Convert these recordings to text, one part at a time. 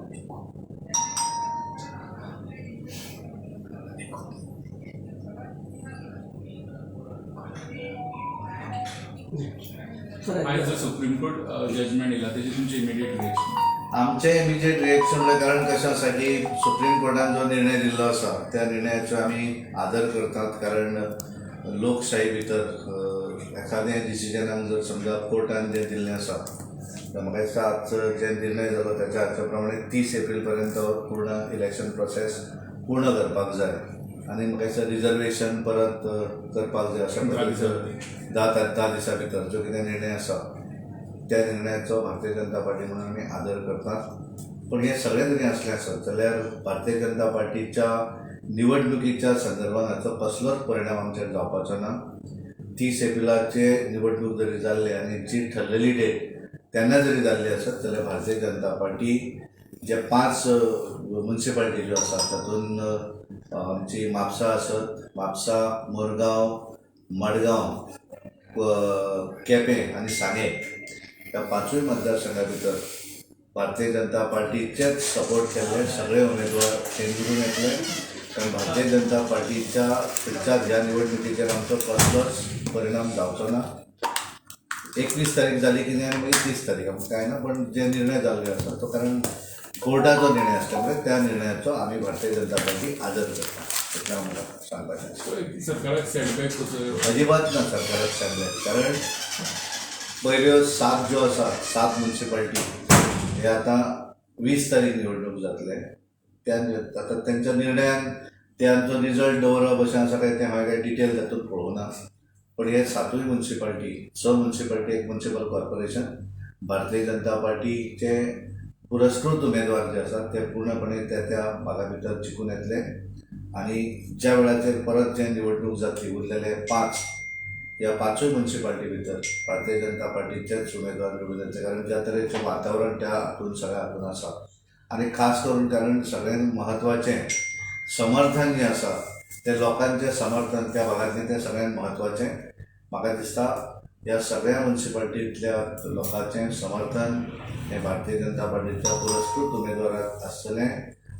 आज supreme court judgement येयला तेजी तुमचे इमिडिएट रिएक्शन? आमचे इमिजिएट रिएक्शन म्हणजे कारण कशें आसा की सुप्रीम कोर्टान जो निर्णय दिल्लो आसा त्या निर्णयाचो आमी आदर करतात. कारण लोकशाही भितर एखादें डिसिजनाक जर समजा कोर्टान जें दिल्लें आसा तर म्हाका दिसता आज जे निर्णय जालो त्याच्या हाच्या प्रमाणे 30 एप्रिल पर्यंत पूर्ण इलेक्शन प्रोसेस पूर्ण करपाक जाय आनी म्हाका दिसता रिजर्वेशन परत करपाक जाय अशा पद्दतीचो 10 दिसां भितर जो कितें निर्णय आसा त्या निर्णयाचो भारतीय जनता पार्टी म्हणून आमी आदर करतात. पण हे सगळें जरी असलें आसत जाल्यार भारतीय जनता पार्टीच्या निवडणुकीच्या संदर्भात हाचो कसलोच परिणाम आमचेर जावपाचो ना. 30 एप्रिलाचे निवडणूक जरी जाल्ली आनी जी ठरलेली डेट तेन्ना जरी जाल्ली आसत जाल्यार भारतीय जनता पार्टी जे 5 म्युनिसिपालिटी ज्यो आसात तातूंत आमची म्हापसा आसत, म्हापसा, मोरगांव, मडगांव, केपें आनी सांगे ह्या 5 मतदारसंघा भितर भारतीय जनता पार्टीचेच सपोर्ट केल्ले सगळे उमेदवार निवडून येतले. कारण भारतीय जनता पार्टीच्या ह्या निवडणुकीचेर आमचो कसलोच परिणाम जावचो ना. 21 तारीख जाली की आनी मागीर 30 तारीख आमकां कांय ना. पण जे निर्णय जाल्ले आसा तो कारण कोर्टाचो निर्णय आसल्यामुळे त्या निर्णयाचो आमी भारतीय जनता पार्टी आदर करता. इतलें आमकां सांगपाचें. सरकाराक सेटबॅक कसो? अजिबात ना सरकाराक सेटबॅक. कारण पयल्यो 7 ज्यो आसा 7 म्युनिसिपालिटी हे आतां 20 तारीख निवडणूक जातले. त्या आतां तेंच्या निर्णयान त्यांचो रिजल्ट दवरप अशें आसा काय तें हांवें काय डिटेल तातूंत पळोवना. पण हे 7 म्युनिसिपालिटी 6 म्युनिसिपालिटी एक म्युनिसिपल कॉर्पोरेशन भारतीय जनता पार्टीचे पुरस्कृत उमेदवार जे आसात ते पूर्णपणे त्या भागा भितर जिखून येतले. आनी ज्या वेळाचेर परत जे निवडणूक जातली उरलेले 5 ह्या 5 म्युनिसिपालिटी भितर भारतीय जनता पार्टीचेच उमेदवार निवडून येतले. कारण ज्या तरेचें वातावरण त्या हातून सगळ्या हातून आसा आनी खास करून कारण सगळ्यांत म्हत्वाचें समर्थन जें आसा ते लोकांचें समर्थन त्या भागांतलें तें सगळ्यांत म्हत्वाचें. म्हाका दिसता ह्या सगळ्या म्युनिसिपालिटींतल्या लोकांचें समर्थन हें भारतीय जनता पार्टीच्या पुरस्कृत उमेदवाराक आसतलें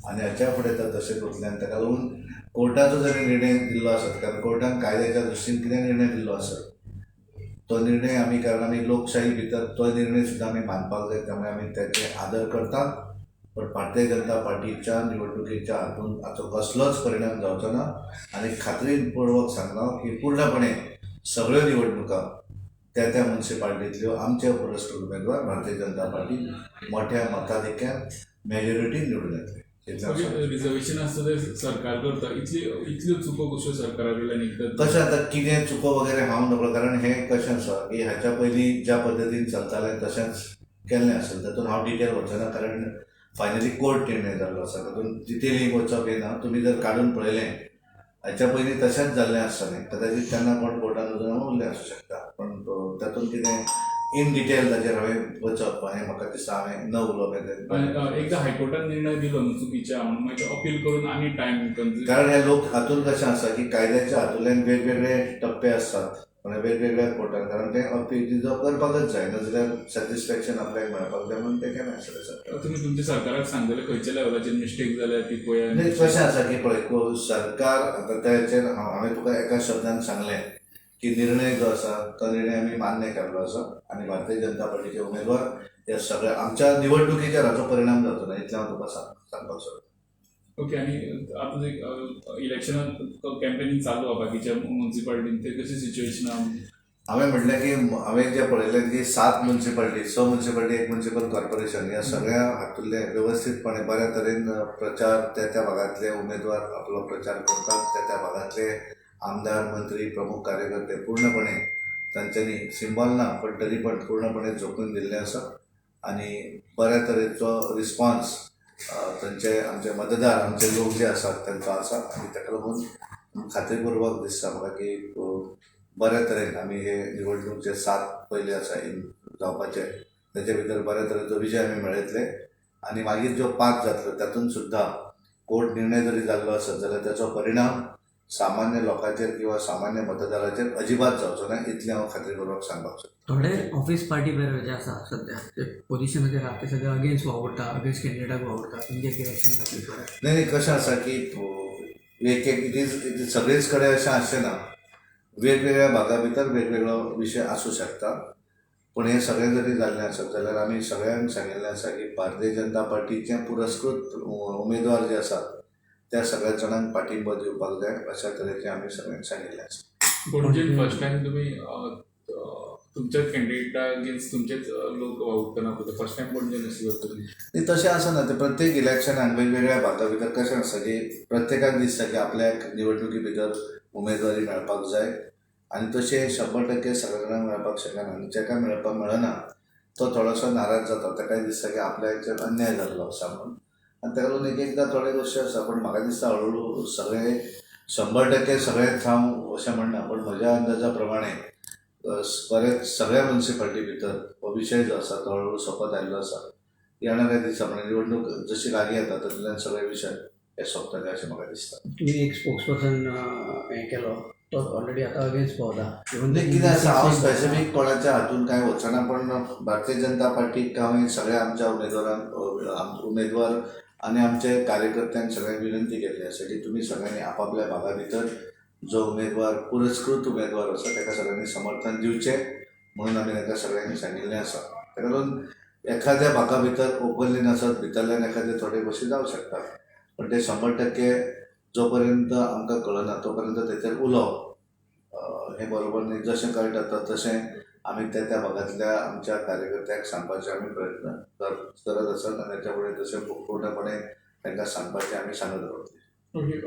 आनी हाच्या फुडें तर तशेंच उरतलें. आनी ताका लागून कोर्टाचो जरी निर्णय दिल्लो आसत कारण कोर्टान कायद्याच्या दृश्टीन कितें निर्णय दिल्लो आसत तो निर्णय आमी कारण आमी लोकशाही भितर तो निर्णय सुद्दां आमी मानपाक जाय. त्यामुळे आमी तेचे आदर करतात. पण भारतीय जनता पार्टीच्या निवडणुकीच्या हातून हाचो कसलोच परिणाम जावचो ना. आनी खात्रीपूर्वक सांगता की पूर्णपणे सगळ्यो निवडणुका त्या म्युनिसिपालिटींतल्यो आमचे पुरस्कृत उमेदवार भारतीय जनता पार्टी मोठ्या मताधिक्यान मेजॉरिटी निवडून येतले. रिजर्वेशन आसता ते सरकार करता इतल्यो चुको कश्यो सरकारा कडल्यान निघतात? कशें आतां कितें चुको वगैरे हांव नकळो. कारण हें कशें आसा की हाच्या पयलीं ज्या पद्दतीन चलतालें तशेंच केल्लें आसलें तातूंत हांव डिटेल वचना. कारण फायनली कोर्ट निर्णय जाल्लो आसा तातूंत डिटेलींग वचप येना. तुमी जर काडून पळयलें हाच्या पयलीं तशेंच जाल्लें आसतलें कदाचित तेन्ना कोण कोर्टान वचून उरलें आसूं शकता. पण तातूंत कितें इन डिटेल ताचेर हांवें वचप हें म्हाका दिसता हांवें न उलोवप. एकदा हायकोर्टान निर्णय दिलो न्हू चुकीच्या म्हणून मागीर अपील करून आनी टायम कारण हे लोक हातून कशें आसा की कायद्याच्या हातूंतल्यान वेगवेगळे टप्पे आसतात वेगवेगळ्या कोर्टान. कारण ते अपील करपाकच जाय ना जाल्यार सॅटिस्फॅक्शन आपल्याक मेळपाक जाय म्हणून ते केन्ना आसलें सर. तुमी तुमच्या सरकाराक सांगतले खंयच्या लेवलाचेर मिस्टेक जाल्या ती पळया. कशें आसा की पळय सरकार आतां ताचेर हांवें तुका एका शब्दान सांगलें की निर्णय जो आसा तो निर्णय आमी मान्य केल्लो आसा आनी भारतीय जनता पार्टीचे उमेदवार हे सगळ्या आमच्या निवडणुकीचेर हाचो परिणाम जावचो ना इतलें हांव तुका सांगपाक सोदतां. ओके. आनी आतां इलेक्शनान कॅम्पेनींग चालू आहा बाकीच्या म्युनिसिपालिटीन ते कशें सिच्युएशन आहा? हांवें म्हटलें की हांवें जें पळयलें की 7 म्युनिसिपालिटी 6 म्युनिसिपालिटी एक म्युनिसिपल कॉर्पोरेशन ह्या सगळ्या हातूंतले वेवस्थीतपणे बऱ्या तरेन प्रचार त्या भागांतले उमेदवार आपलो प्रचार करतात. त्या भागांतले आमदार मंत्री प्रमुख कार्यकर्ते पूर्णपणे तांच्यांनी सिंबल ना पण तरी पण पूर्णपणे झोकून दिल्ले आसा आनी बऱ्या तरेचो रिस्पॉन्स तांचे आमचे मतदार आमचे लोक जे आसात तांचो आसा. आनी ताका लागून खात्रीपूर्वक दिसता म्हाका की बऱ्या तरेन आमी हे निवडणूक जे 7 पयले आसा जावपाचे तेचे भितर बऱ्या तरेचो विजय आमी मेळयतले. आनी मागीर ज्यो 5 जातल्यो तातूंत सुद्दां कोर्ट निर्णय जरी जाल्लो आसत जाल्यार ताचो परिणाम सामान्य लोकांचेर किंवा सामान्य मतदाराचेर अजिबात जावचो ना इतलें हांव खात्रीपूर्वक सांगपाक सोदतां. थोडे ऑफिस पार्टी बेरो जे आसा सध्या ते पोजिशनाचेर आहा ते सगळे अगेन्स्ट वावरता अगेन्स्ट कॅन्डिडेटाक वावरता तेंचे इलेक्शन खातीर नाही नाही कशें आसा की एक एक इट इज सगळेच कडेन अशें आसचें ना. वेगवेगळ्या भागा भितर वेगवेगळो विशय आसूं शकता. पूण हें सगळें जरी जाल्लें आसत जाल्यार आमी सगळ्यांक सांगिल्लें आसा की भारतीय जनता पार्टीचे पुरस्कृत उमेदवार जे आसात त्या सगळ्या जाणांक पाठिंबो दिवपाक जाय अशा तरेचें आमी सगळ्यांक सांगिल्लें आसा. म्हणजे फर्स्ट टाइम तुम्ही तुमच्याच कॅन्डिडेटा अगेन्स्ट तुमचेच लोक वावुरतना पळय फर्स्ट टाइम पणजे अशी करतली. न्ही तशें आसना ते प्रत्येक इलेक्शनाक वेगवेगळ्या भागा भितर कशें आसता की प्रत्येकाक दिसता की आपल्याक निवडणुकी भितर उमेदवारी मेळपाक जाय आनी तशें 100% सगळ्या जाणांक मेळपाक शकना आनी जाका मेळपाक मेळना तो थोडोसो नाराज जाता. ताकाय दिसता की आपल्या हाचेर अन्याय जाल्लो आसा म्हणून आनी ताका लागून एक एकदां थोडे गोश्टी आसा. पूण म्हाका दिसता हळू सगळे 100% सगळेच हांव अशें म्हणना पूण म्हज्या अंदाजा प्रमाणे बरेच सगळ्या म्युन्सिपाल्टी भितर हो विशय जो आसा तो हळू सोंपत आयिल्लो आसा. येणाऱ्या दिसा म्हणजे निवडणूक जशी लागीं येता तातूंतल्यान सगळे विशय हे सोंपतले अशें म्हाका दिसता. तुम्ही एक स्पोक्सपर्सन हें केलो तो ऑलरेडी आतां अगेन्स्ट पावता. म्हणजे कितें आसा हांव स्पेसिफीक कोणाच्या हातून कांय वचना पण भारतीय जनता पार्टीक हांवें सगळ्या आमच्या उमेदवार आनी आमचे कार्यकर्त्यांक सगळ्यांक विनंती केल्ली आसा की तुमी सगळ्यांनी आपापल्या भागा भितर जो उमेदवार पुरस्कृत उमेदवार आसा ताका सगळ्यांनी समर्थन दिवचें म्हणून आमी ताका सगळ्यांनी सांगिल्लें आसा. ताका लागून एखाद्या भागा भितर ओपनली नासत भितरल्यान एखाद्या थोडे गोश्टी जावं शकता पण ते 100% जो पर्यंत आमकां कळना तो पर्यंत तेचेर उलोवप हें बरोबर न्ही. जशें कळटा तशें आमी त्या भागांतल्या आमच्या कार्यकर्त्यांक सांगपाचे आमी प्रयत्न करत आसात आनी ताच्या फुडें तशें पूर्णपणे तांकां सांगपाचें आमी सांगत रावतले. ओके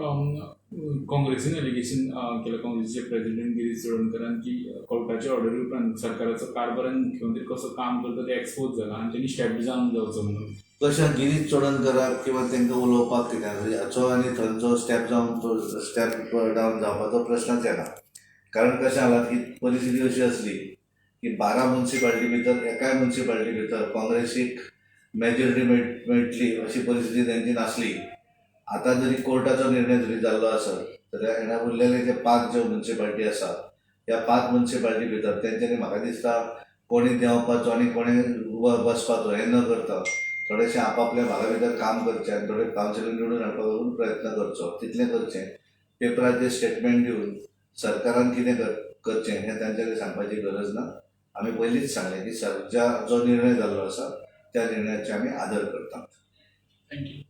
काँग्रेसीन एलिगेशन केलं काँग्रेसचे प्रेसिडेंट गिरीश चोडणकरान की कोर्टाचे ऑर्डरी उपरांत सरकाराचो कारभारान मुख्यमंत्री कसो काम करता ते एक्सपोज जाला आनी त्यांनी स्टेप जावन जावचो म्हणून. तशें गिरीश चोडणकराक किंवा तांकां उलोवपाक कितें हाचो आनी थंयचो स्टेप डावन जावपाचो प्रश्नच येना. कारण कशें जाला की परिस्थिती अशी आसली की 12 म्युन्सिपाल्टी भितर एकाय म्युन्सिपाल्टी भितर काँग्रेसीक मेजॉरिटी मेळटली अशी परिस्थिती तेंची नासली. आतां जरी कोर्टाचो निर्णय जरी जाल्लो आसत जाल्यार हेणा उरलेले जे 5 ज्यो म्युन्सिपाल्टी आसा ह्या 5 म्युन्सिपाल्टी भितर तेंच्यांनी म्हाका दिसता कोणी देंवपाचो आनी कोणी बसपाचो हें न करता थोडेशें आपापल्या भागा भितर काम करचें आनी थोडे कावन्सिलर निवडून हाडपाक लागून प्रयत्न करचो तितलें करचें. पेपराचेर स्टेटमेंट दिवन सरकारान कितें करचें हें तांच्यांनी सांगपाची गरज ना. आमी पयलींच सांगलें की जो निर्णय जाल्लो आसा त्या निर्णयाचे आमी आदर करतात. थँक्यू.